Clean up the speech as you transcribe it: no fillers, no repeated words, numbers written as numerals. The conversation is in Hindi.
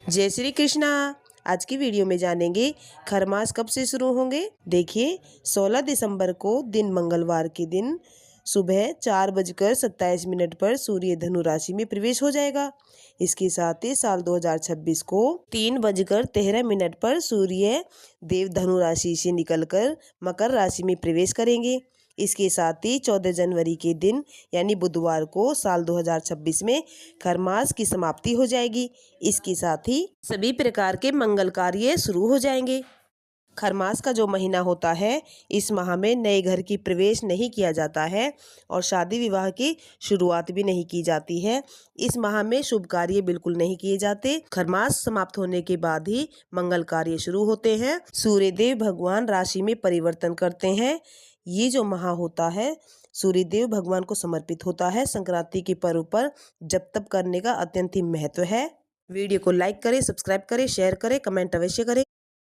जय श्री कृष्णा। आज की वीडियो में जानेंगे खरमास कब से शुरू होंगे। देखिए 16 दिसंबर को दिन मंगलवार के दिन सुबह 4:27 पर सूर्य धनु राशि में प्रवेश हो जाएगा। इसके साथ ही साल 2026 को 3:13 पर सूर्य देव धनु राशि से निकलकर मकर राशि में प्रवेश करेंगे। इसके साथ ही 14 जनवरी के दिन यानी बुधवार को साल 2026 में खरमास की समाप्ति हो जाएगी। इसके साथ ही सभी प्रकार के मंगल कार्य शुरू हो जाएंगे। खरमास का जो महीना होता है, इस माह में नए घर की प्रवेश नहीं किया जाता है और शादी विवाह की शुरुआत भी नहीं की जाती है। इस माह में शुभ कार्य बिल्कुल नहीं किए जाते। खरमास समाप्त होने के बाद ही मंगल कार्य शुरू होते हैं। सूर्यदेव भगवान राशि में परिवर्तन करते हैं। ये जो माह होता है सूर्यदेव भगवान को समर्पित होता है। संक्रांति के पर्व पर जप तप करने का अत्यंत ही महत्व है। वीडियो को लाइक करें, सब्सक्राइब करें, शेयर करें, कमेंट अवश्य करें।